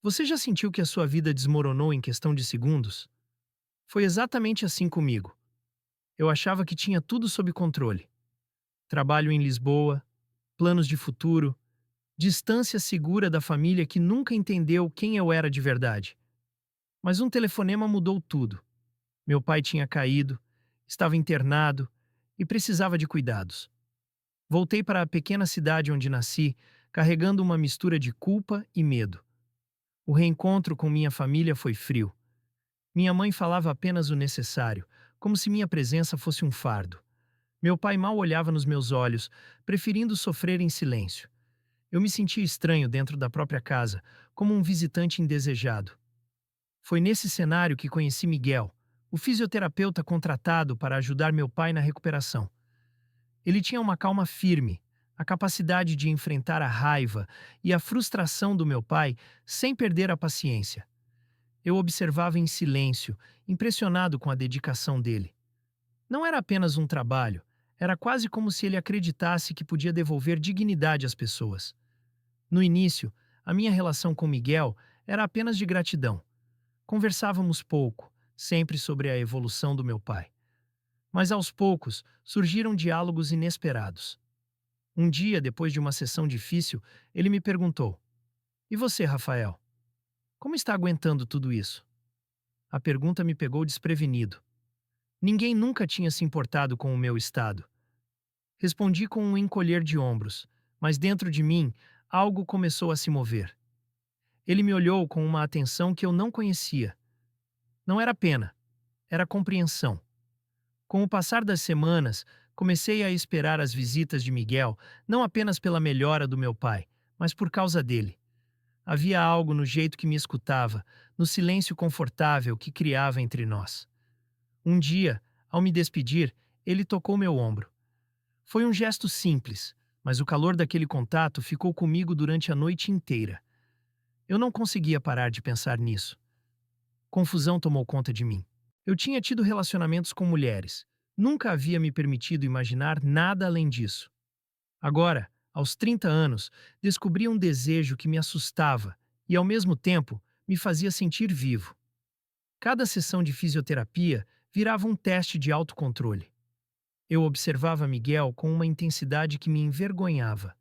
Você já sentiu que a sua vida desmoronou em questão de segundos? Foi exatamente assim comigo. Eu achava que tinha tudo sob controle. Trabalho em Lisboa, planos de futuro, distância segura da família que nunca entendeu quem eu era de verdade. Mas um telefonema mudou tudo. Meu pai tinha caído, estava internado e precisava de cuidados. Voltei para a pequena cidade onde nasci, carregando uma mistura de culpa e medo. O reencontro com minha família foi frio. Minha mãe falava apenas o necessário, como se minha presença fosse um fardo. Meu pai mal olhava nos meus olhos, preferindo sofrer em silêncio. Eu me sentia estranho dentro da própria casa, como um visitante indesejado. Foi nesse cenário que conheci Miguel, o fisioterapeuta contratado para ajudar meu pai na recuperação. Ele tinha uma calma firme, a capacidade de enfrentar a raiva e a frustração do meu pai sem perder a paciência. Eu observava em silêncio, impressionado com a dedicação dele. Não era apenas um trabalho, era quase como se ele acreditasse que podia devolver dignidade às pessoas. No início, a minha relação com Miguel era apenas de gratidão. Conversávamos pouco, sempre sobre a evolução do meu pai. Mas aos poucos surgiram diálogos inesperados. Um dia, depois de uma sessão difícil, ele me perguntou: "E você, Rafael? Como está aguentando tudo isso?" A pergunta me pegou desprevenido. Ninguém nunca tinha se importado com o meu estado. Respondi com um encolher de ombros, mas dentro de mim algo começou a se mover. Ele me olhou com uma atenção que eu não conhecia. Não era pena, era compreensão. Com o passar das semanas, comecei a esperar as visitas de Miguel, não apenas pela melhora do meu pai, mas por causa dele. Havia algo no jeito que me escutava, no silêncio confortável que criava entre nós. Um dia, ao me despedir, ele tocou meu ombro. Foi um gesto simples, mas o calor daquele contato ficou comigo durante a noite inteira. Eu não conseguia parar de pensar nisso. Confusão tomou conta de mim. Eu tinha tido relacionamentos com mulheres. Nunca havia me permitido imaginar nada além disso. Agora, aos 30 anos, descobri um desejo que me assustava e, ao mesmo tempo, me fazia sentir vivo. Cada sessão de fisioterapia virava um teste de autocontrole. Eu observava Miguel com uma intensidade que me envergonhava.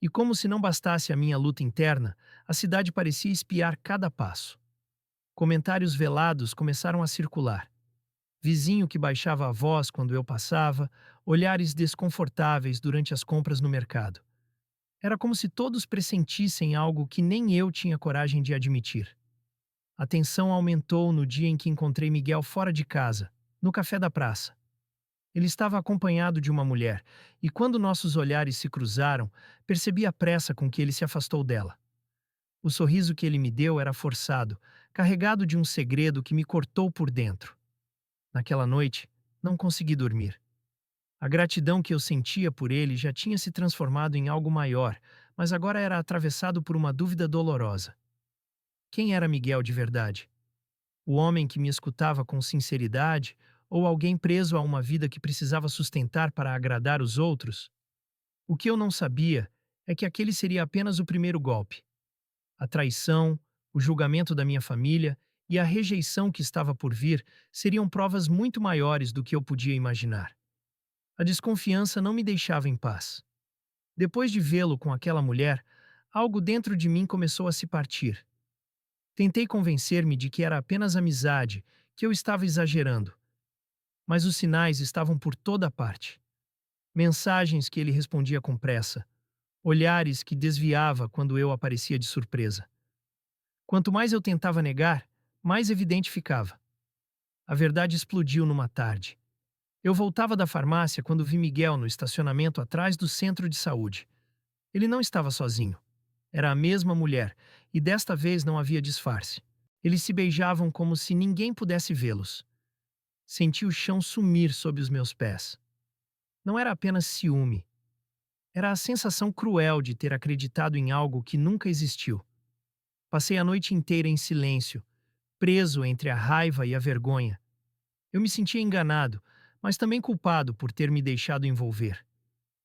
E como se não bastasse a minha luta interna, a cidade parecia espiar cada passo. Comentários velados começaram a circular. Vizinho que baixava a voz quando eu passava, olhares desconfortáveis durante as compras no mercado. Era como se todos pressentissem algo que nem eu tinha coragem de admitir. A tensão aumentou no dia em que encontrei Miguel fora de casa, no café da praça. Ele estava acompanhado de uma mulher, e quando nossos olhares se cruzaram, percebi a pressa com que ele se afastou dela. O sorriso que ele me deu era forçado, carregado de um segredo que me cortou por dentro. Naquela noite, não consegui dormir. A gratidão que eu sentia por ele já tinha se transformado em algo maior, mas agora era atravessado por uma dúvida dolorosa. Quem era Miguel de verdade? O homem que me escutava com sinceridade ou alguém preso a uma vida que precisava sustentar para agradar os outros? O que eu não sabia é que aquele seria apenas o primeiro golpe. A traição, o julgamento da minha família e a rejeição que estava por vir seriam provas muito maiores do que eu podia imaginar. A desconfiança não me deixava em paz. Depois de vê-lo com aquela mulher, algo dentro de mim começou a se partir. Tentei convencer-me de que era apenas amizade, que eu estava exagerando. Mas os sinais estavam por toda parte. Mensagens que ele respondia com pressa, olhares que desviava quando eu aparecia de surpresa. Quanto mais eu tentava negar, mais evidente ficava. A verdade explodiu numa tarde. Eu voltava da farmácia quando vi Miguel no estacionamento atrás do centro de saúde. Ele não estava sozinho. Era a mesma mulher, e desta vez não havia disfarce. Eles se beijavam como se ninguém pudesse vê-los. Senti o chão sumir sob os meus pés. Não era apenas ciúme. Era a sensação cruel de ter acreditado em algo que nunca existiu. Passei a noite inteira em silêncio, preso entre a raiva e a vergonha. Eu me sentia enganado, mas também culpado por ter me deixado envolver.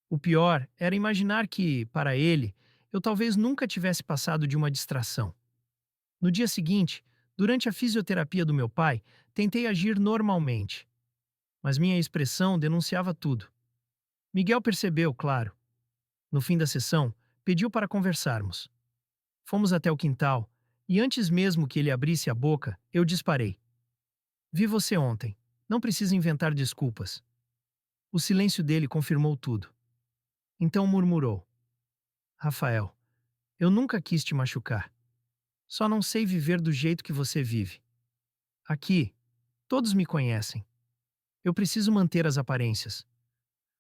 O pior era imaginar que, para ele, eu talvez nunca tivesse passado de uma distração. No dia seguinte, durante a fisioterapia do meu pai, tentei agir normalmente, mas minha expressão denunciava tudo. Miguel percebeu, claro. No fim da sessão, pediu para conversarmos. Fomos até o quintal, e antes mesmo que ele abrisse a boca, eu disparei. Vi você ontem. Não precisa inventar desculpas. O silêncio dele confirmou tudo. Então murmurou: Rafael, eu nunca quis te machucar. Só não sei viver do jeito que você vive. Aqui, todos me conhecem. Eu preciso manter as aparências.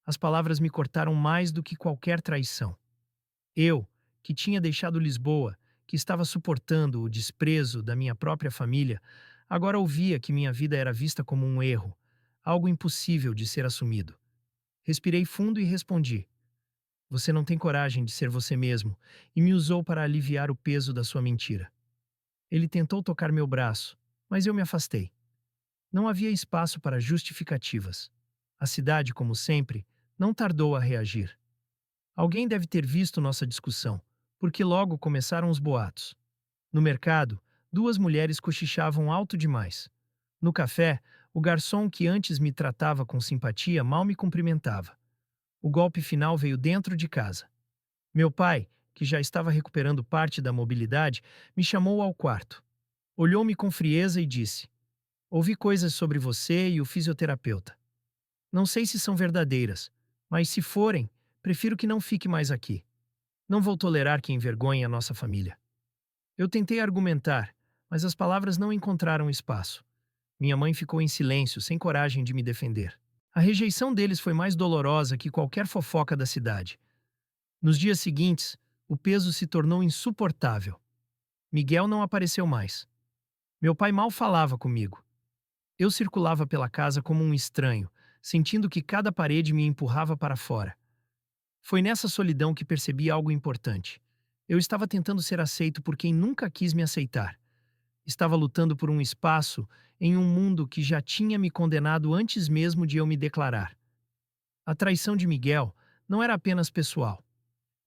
As palavras me cortaram mais do que qualquer traição. Eu, que tinha deixado Lisboa, que estava suportando o desprezo da minha própria família, agora ouvia que minha vida era vista como um erro, algo impossível de ser assumido. Respirei fundo e respondi: Você não tem coragem de ser você mesmo, e me usou para aliviar o peso da sua mentira. Ele tentou tocar meu braço, mas eu me afastei. Não havia espaço para justificativas. A cidade, como sempre, não tardou a reagir. Alguém deve ter visto nossa discussão, porque logo começaram os boatos. No mercado, duas mulheres cochichavam alto demais. No café, o garçom que antes me tratava com simpatia mal me cumprimentava. O golpe final veio dentro de casa. Meu pai, que já estava recuperando parte da mobilidade, me chamou ao quarto. Olhou-me com frieza e disse: Ouvi coisas sobre você e o fisioterapeuta. Não sei se são verdadeiras, mas se forem, prefiro que não fique mais aqui. Não vou tolerar que envergonhe a nossa família. Eu tentei argumentar, mas as palavras não encontraram espaço. Minha mãe ficou em silêncio, sem coragem de me defender. A rejeição deles foi mais dolorosa que qualquer fofoca da cidade. Nos dias seguintes, o peso se tornou insuportável. Miguel não apareceu mais. Meu pai mal falava comigo. Eu circulava pela casa como um estranho, sentindo que cada parede me empurrava para fora. Foi nessa solidão que percebi algo importante. Eu estava tentando ser aceito por quem nunca quis me aceitar. Estava lutando por um espaço em um mundo que já tinha me condenado antes mesmo de eu me declarar. A traição de Miguel não era apenas pessoal.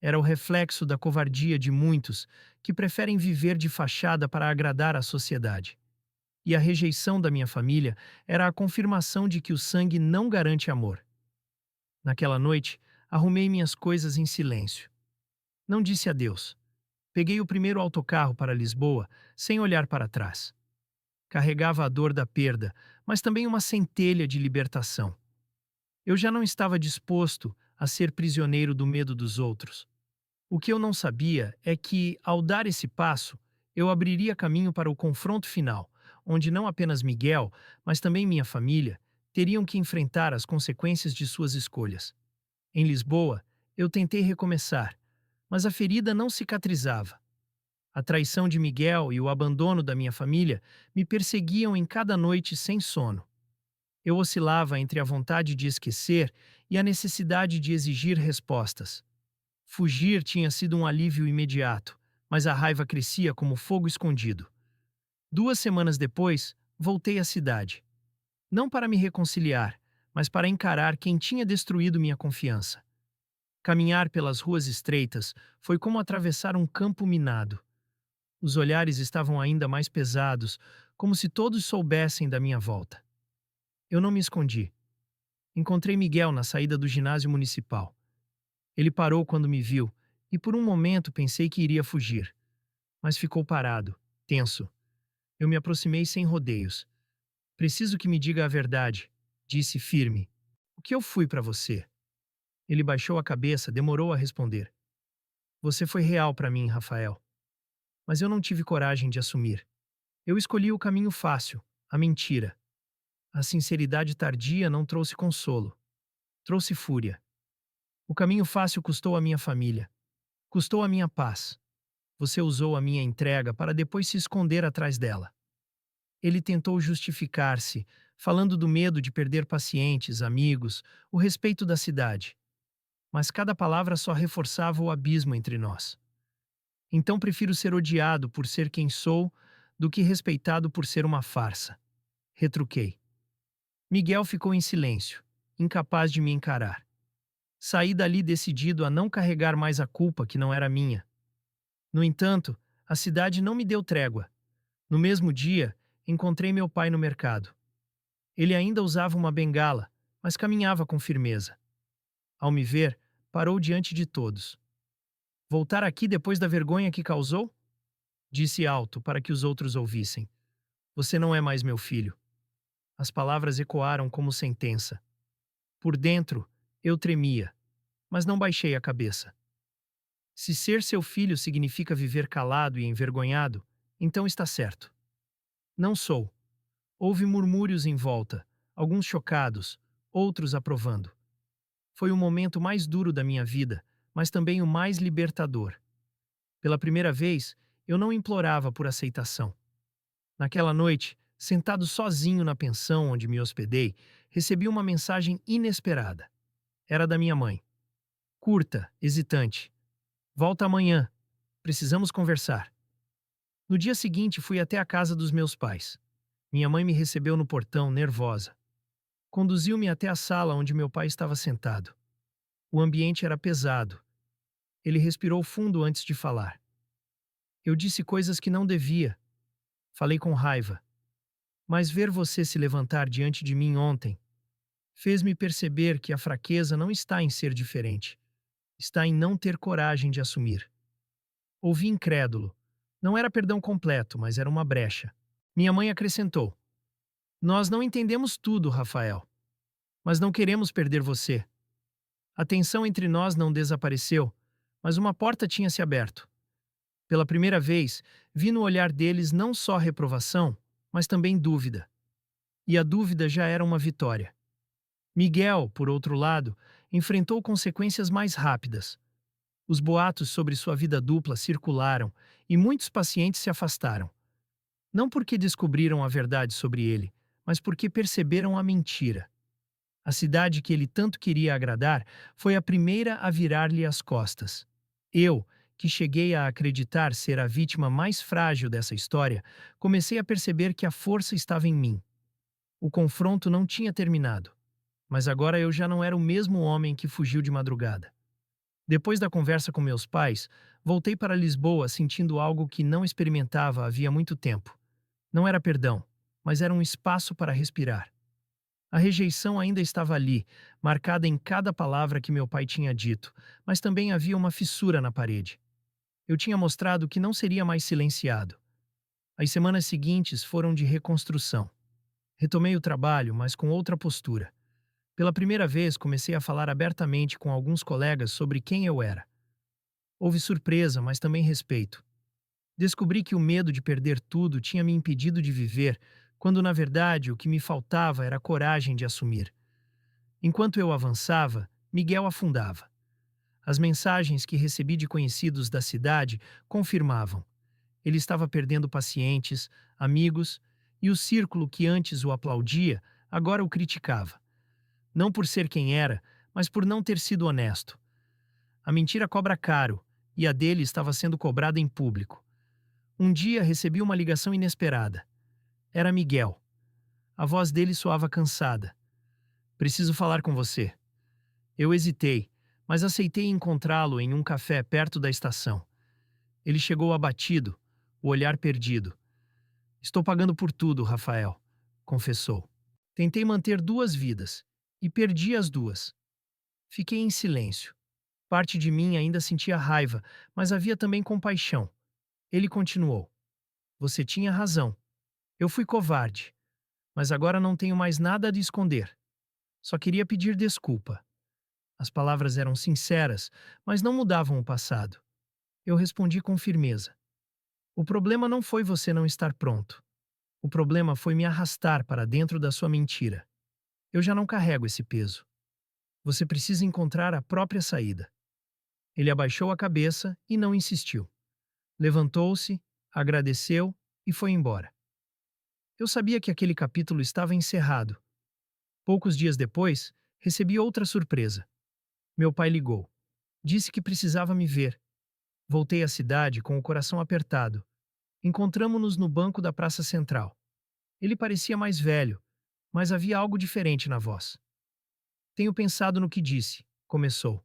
Era o reflexo da covardia de muitos que preferem viver de fachada para agradar à sociedade. E a rejeição da minha família era a confirmação de que o sangue não garante amor. Naquela noite, arrumei minhas coisas em silêncio. Não disse adeus. Peguei o primeiro autocarro para Lisboa, sem olhar para trás. Carregava a dor da perda, mas também uma centelha de libertação. Eu já não estava disposto a ser prisioneiro do medo dos outros. O que eu não sabia é que, ao dar esse passo, eu abriria caminho para o confronto final, onde não apenas Miguel, mas também minha família, teriam que enfrentar as consequências de suas escolhas. Em Lisboa, eu tentei recomeçar, mas a ferida não cicatrizava. A traição de Miguel e o abandono da minha família me perseguiam em cada noite sem sono. Eu oscilava entre a vontade de esquecer e a necessidade de exigir respostas. Fugir tinha sido um alívio imediato, mas a raiva crescia como fogo escondido. 2 semanas depois, voltei à cidade. Não para me reconciliar, mas para encarar quem tinha destruído minha confiança. Caminhar pelas ruas estreitas foi como atravessar um campo minado. Os olhares estavam ainda mais pesados, como se todos soubessem da minha volta. Eu não me escondi. Encontrei Miguel na saída do ginásio municipal. Ele parou quando me viu, e por um momento pensei que iria fugir. Mas ficou parado, tenso. Eu me aproximei sem rodeios. Preciso que me diga a verdade, disse firme. O que eu fui para você? Ele baixou a cabeça, demorou a responder. Você foi real para mim, Rafael. Mas eu não tive coragem de assumir. Eu escolhi o caminho fácil, a mentira. A sinceridade tardia não trouxe consolo. Trouxe fúria. O caminho fácil custou a minha família. Custou a minha paz. Você usou a minha entrega para depois se esconder atrás dela. Ele tentou justificar-se, falando do medo de perder pacientes, amigos, o respeito da cidade. Mas cada palavra só reforçava o abismo entre nós. Então prefiro ser odiado por ser quem sou do que respeitado por ser uma farsa. Retruquei. Miguel ficou em silêncio, incapaz de me encarar. Saí dali decidido a não carregar mais a culpa que não era minha. No entanto, a cidade não me deu trégua. No mesmo dia, encontrei meu pai no mercado. Ele ainda usava uma bengala, mas caminhava com firmeza. Ao me ver, parou diante de todos. Voltar aqui depois da vergonha que causou? Disse alto para que os outros ouvissem. Você não é mais meu filho. As palavras ecoaram como sentença. Por dentro, eu tremia, mas não baixei a cabeça. Se ser seu filho significa viver calado e envergonhado, então está certo. Não sou. Houve murmúrios em volta, alguns chocados, outros aprovando. Foi o momento mais duro da minha vida, mas também o mais libertador. Pela primeira vez, eu não implorava por aceitação. Naquela noite, sentado sozinho na pensão onde me hospedei, recebi uma mensagem inesperada. Era da minha mãe. Curta, hesitante. Volta amanhã. Precisamos conversar. No dia seguinte, fui até a casa dos meus pais. Minha mãe me recebeu no portão, nervosa. Conduziu-me até a sala onde meu pai estava sentado. O ambiente era pesado. Ele respirou fundo antes de falar. Eu disse coisas que não devia. Falei com raiva. Mas ver você se levantar diante de mim ontem fez-me perceber que a fraqueza não está em ser diferente. Está em não ter coragem de assumir. Ouvi incrédulo. Não era perdão completo, mas era uma brecha. Minha mãe acrescentou. Nós não entendemos tudo, Rafael. Mas não queremos perder você. A tensão entre nós não desapareceu, mas uma porta tinha se aberto. Pela primeira vez, vi no olhar deles não só reprovação, mas também dúvida. E a dúvida já era uma vitória. Miguel, por outro lado, enfrentou consequências mais rápidas. Os boatos sobre sua vida dupla circularam e muitos pacientes se afastaram. Não porque descobriram a verdade sobre ele, mas porque perceberam a mentira. A cidade que ele tanto queria agradar foi a primeira a virar-lhe as costas. Eu, que cheguei a acreditar ser a vítima mais frágil dessa história, comecei a perceber que a força estava em mim. O confronto não tinha terminado, mas agora eu já não era o mesmo homem que fugiu de madrugada. Depois da conversa com meus pais, voltei para Lisboa sentindo algo que não experimentava havia muito tempo. Não era perdão, mas era um espaço para respirar. A rejeição ainda estava ali, marcada em cada palavra que meu pai tinha dito, mas também havia uma fissura na parede. Eu tinha mostrado que não seria mais silenciado. As semanas seguintes foram de reconstrução. Retomei o trabalho, mas com outra postura. Pela primeira vez, comecei a falar abertamente com alguns colegas sobre quem eu era. Houve surpresa, mas também respeito. Descobri que o medo de perder tudo tinha me impedido de viver, quando na verdade o que me faltava era a coragem de assumir. Enquanto eu avançava, Miguel afundava. As mensagens que recebi de conhecidos da cidade confirmavam. Ele estava perdendo pacientes, amigos, e o círculo que antes o aplaudia, agora o criticava. Não por ser quem era, mas por não ter sido honesto. A mentira cobra caro, e a dele estava sendo cobrada em público. Um dia recebi uma ligação inesperada. Era Miguel. A voz dele soava cansada. Preciso falar com você. Eu hesitei, mas aceitei encontrá-lo em um café perto da estação. Ele chegou abatido, o olhar perdido. Estou pagando por tudo, Rafael, confessou. Tentei manter duas vidas, e perdi as duas. Fiquei em silêncio. Parte de mim ainda sentia raiva, mas havia também compaixão. Ele continuou. Você tinha razão. Eu fui covarde. Mas agora não tenho mais nada a de esconder. Só queria pedir desculpa. As palavras eram sinceras, mas não mudavam o passado. Eu respondi com firmeza. O problema não foi você não estar pronto. O problema foi me arrastar para dentro da sua mentira. Eu já não carrego esse peso. Você precisa encontrar a própria saída. Ele abaixou a cabeça e não insistiu. Levantou-se, agradeceu e foi embora. Eu sabia que aquele capítulo estava encerrado. Poucos dias depois, recebi outra surpresa. Meu pai ligou. Disse que precisava me ver. Voltei à cidade com o coração apertado. Encontramo-nos no banco da Praça Central. Ele parecia mais velho, mas havia algo diferente na voz. Tenho pensado no que disse, começou.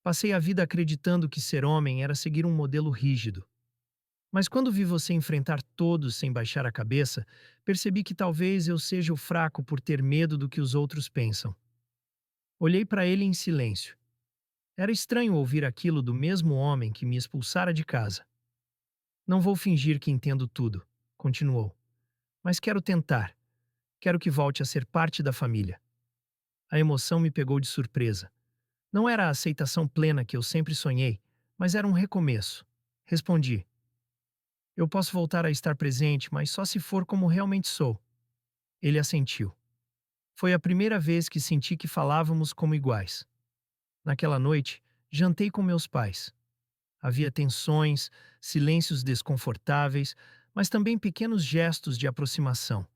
Passei a vida acreditando que ser homem era seguir um modelo rígido. Mas quando vi você enfrentar todos sem baixar a cabeça, percebi que talvez eu seja o fraco por ter medo do que os outros pensam. Olhei para ele em silêncio. Era estranho ouvir aquilo do mesmo homem que me expulsara de casa. Não vou fingir que entendo tudo, continuou. Mas quero tentar. Quero que volte a ser parte da família. A emoção me pegou de surpresa. Não era a aceitação plena que eu sempre sonhei, mas era um recomeço. Respondi: eu posso voltar a estar presente, mas só se for como realmente sou. Ele assentiu. Foi a primeira vez que senti que falávamos como iguais. Naquela noite, jantei com meus pais. Havia tensões, silêncios desconfortáveis, mas também pequenos gestos de aproximação.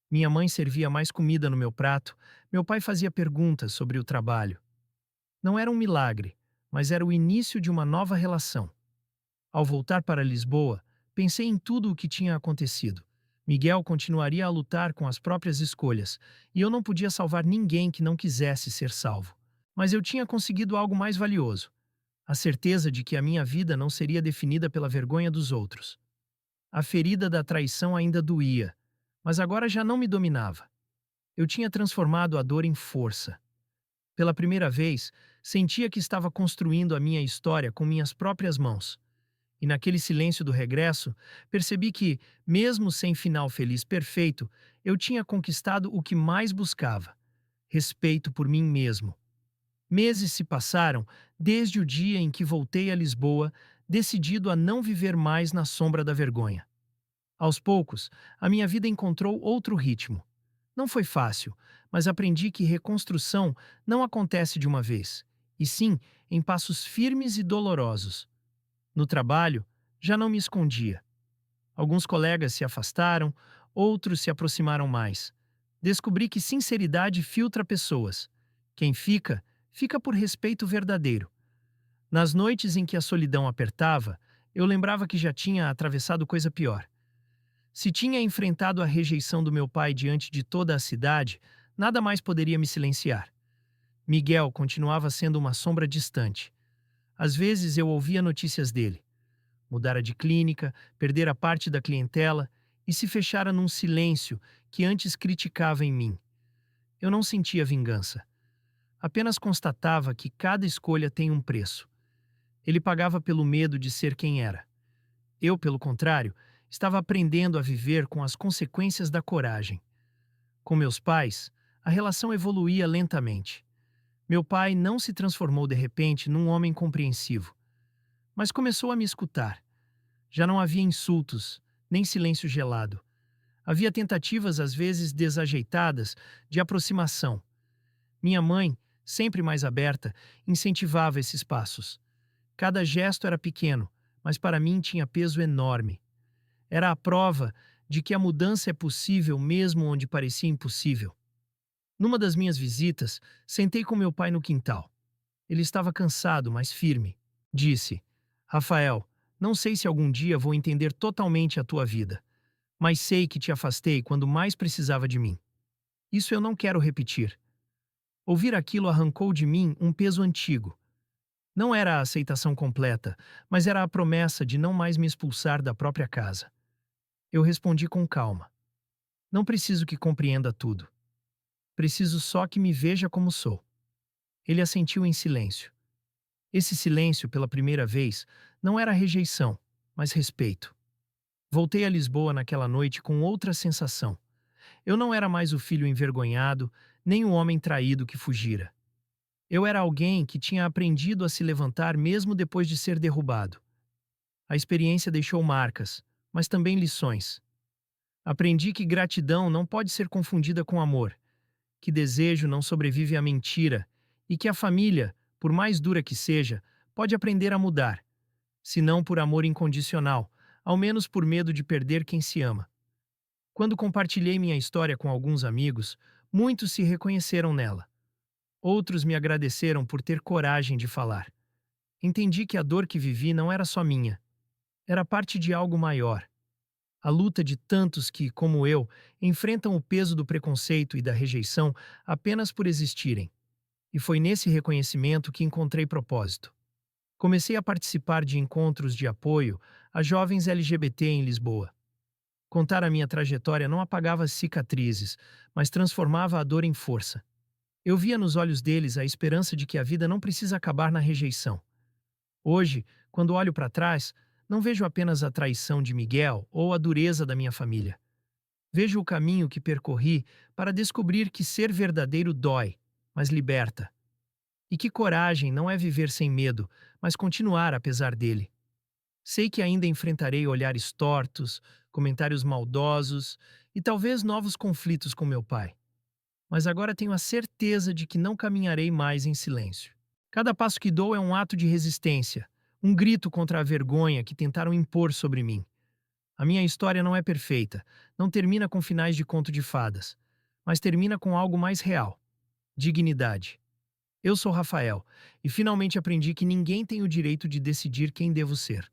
Minha mãe servia mais comida no meu prato, meu pai fazia perguntas sobre o trabalho. Não era um milagre, mas era o início de uma nova relação. Ao voltar para Lisboa, pensei em tudo o que tinha acontecido. Miguel continuaria a lutar com as próprias escolhas, e eu não podia salvar ninguém que não quisesse ser salvo. Mas eu tinha conseguido algo mais valioso: a certeza de que a minha vida não seria definida pela vergonha dos outros. A ferida da traição ainda doía, mas agora já não me dominava. Eu tinha transformado a dor em força. Pela primeira vez, sentia que estava construindo a minha história com minhas próprias mãos. E naquele silêncio do regresso, percebi que, mesmo sem final feliz perfeito, eu tinha conquistado o que mais buscava: respeito por mim mesmo. Meses se passaram desde o dia em que voltei a Lisboa, decidido a não viver mais na sombra da vergonha. Aos poucos, a minha vida encontrou outro ritmo. Não foi fácil, mas aprendi que reconstrução não acontece de uma vez, e sim em passos firmes e dolorosos. No trabalho, já não me escondia. Alguns colegas se afastaram, outros se aproximaram mais. Descobri que sinceridade filtra pessoas. Quem fica, fica por respeito verdadeiro. Nas noites em que a solidão apertava, eu lembrava que já tinha atravessado coisa pior. Se tinha enfrentado a rejeição do meu pai diante de toda a cidade, nada mais poderia me silenciar. Miguel continuava sendo uma sombra distante. Às vezes eu ouvia notícias dele. Mudara de clínica, perdera parte da clientela e se fechara num silêncio que antes criticava em mim. Eu não sentia vingança. Apenas constatava que cada escolha tem um preço. Ele pagava pelo medo de ser quem era. Eu, pelo contrário, estava aprendendo a viver com as consequências da coragem. Com meus pais, a relação evoluía lentamente. Meu pai não se transformou de repente num homem compreensivo, mas começou a me escutar. Já não havia insultos, nem silêncio gelado. Havia tentativas, às vezes desajeitadas, de aproximação. Minha mãe, sempre mais aberta, incentivava esses passos. Cada gesto era pequeno, mas para mim tinha peso enorme. Era a prova de que a mudança é possível mesmo onde parecia impossível. Numa das minhas visitas, sentei com meu pai no quintal. Ele estava cansado, mas firme. Disse: Rafael, não sei se algum dia vou entender totalmente a tua vida, mas sei que te afastei quando mais precisava de mim. Isso eu não quero repetir. Ouvir aquilo arrancou de mim um peso antigo. Não era a aceitação completa, mas era a promessa de não mais me expulsar da própria casa. Eu respondi com calma: não preciso que compreenda tudo. Preciso só que me veja como sou. Ele assentiu em silêncio. Esse silêncio, pela primeira vez, não era rejeição, mas respeito. Voltei a Lisboa naquela noite com outra sensação. Eu não era mais o filho envergonhado, nem o homem traído que fugira. Eu era alguém que tinha aprendido a se levantar mesmo depois de ser derrubado. A experiência deixou marcas, mas também lições. Aprendi que gratidão não pode ser confundida com amor, que desejo não sobrevive à mentira e que a família, por mais dura que seja, pode aprender a mudar, se não por amor incondicional, ao menos por medo de perder quem se ama. Quando compartilhei minha história com alguns amigos, muitos se reconheceram nela. Outros me agradeceram por ter coragem de falar. Entendi que a dor que vivi não era só minha, era parte de algo maior. A luta de tantos que, como eu, enfrentam o peso do preconceito e da rejeição apenas por existirem. E foi nesse reconhecimento que encontrei propósito. Comecei a participar de encontros de apoio a jovens LGBT em Lisboa. Contar a minha trajetória não apagava as cicatrizes, mas transformava a dor em força. Eu via nos olhos deles a esperança de que a vida não precisa acabar na rejeição. Hoje, quando olho para trás, não vejo apenas a traição de Miguel ou a dureza da minha família. Vejo o caminho que percorri para descobrir que ser verdadeiro dói, mas liberta. E que coragem não é viver sem medo, mas continuar apesar dele. Sei que ainda enfrentarei olhares tortos, comentários maldosos e talvez novos conflitos com meu pai. Mas agora tenho a certeza de que não caminharei mais em silêncio. Cada passo que dou é um ato de resistência, um grito contra a vergonha que tentaram impor sobre mim. A minha história não é perfeita, não termina com finais de conto de fadas, mas termina com algo mais real: dignidade. Eu sou Rafael e finalmente aprendi que ninguém tem o direito de decidir quem devo ser.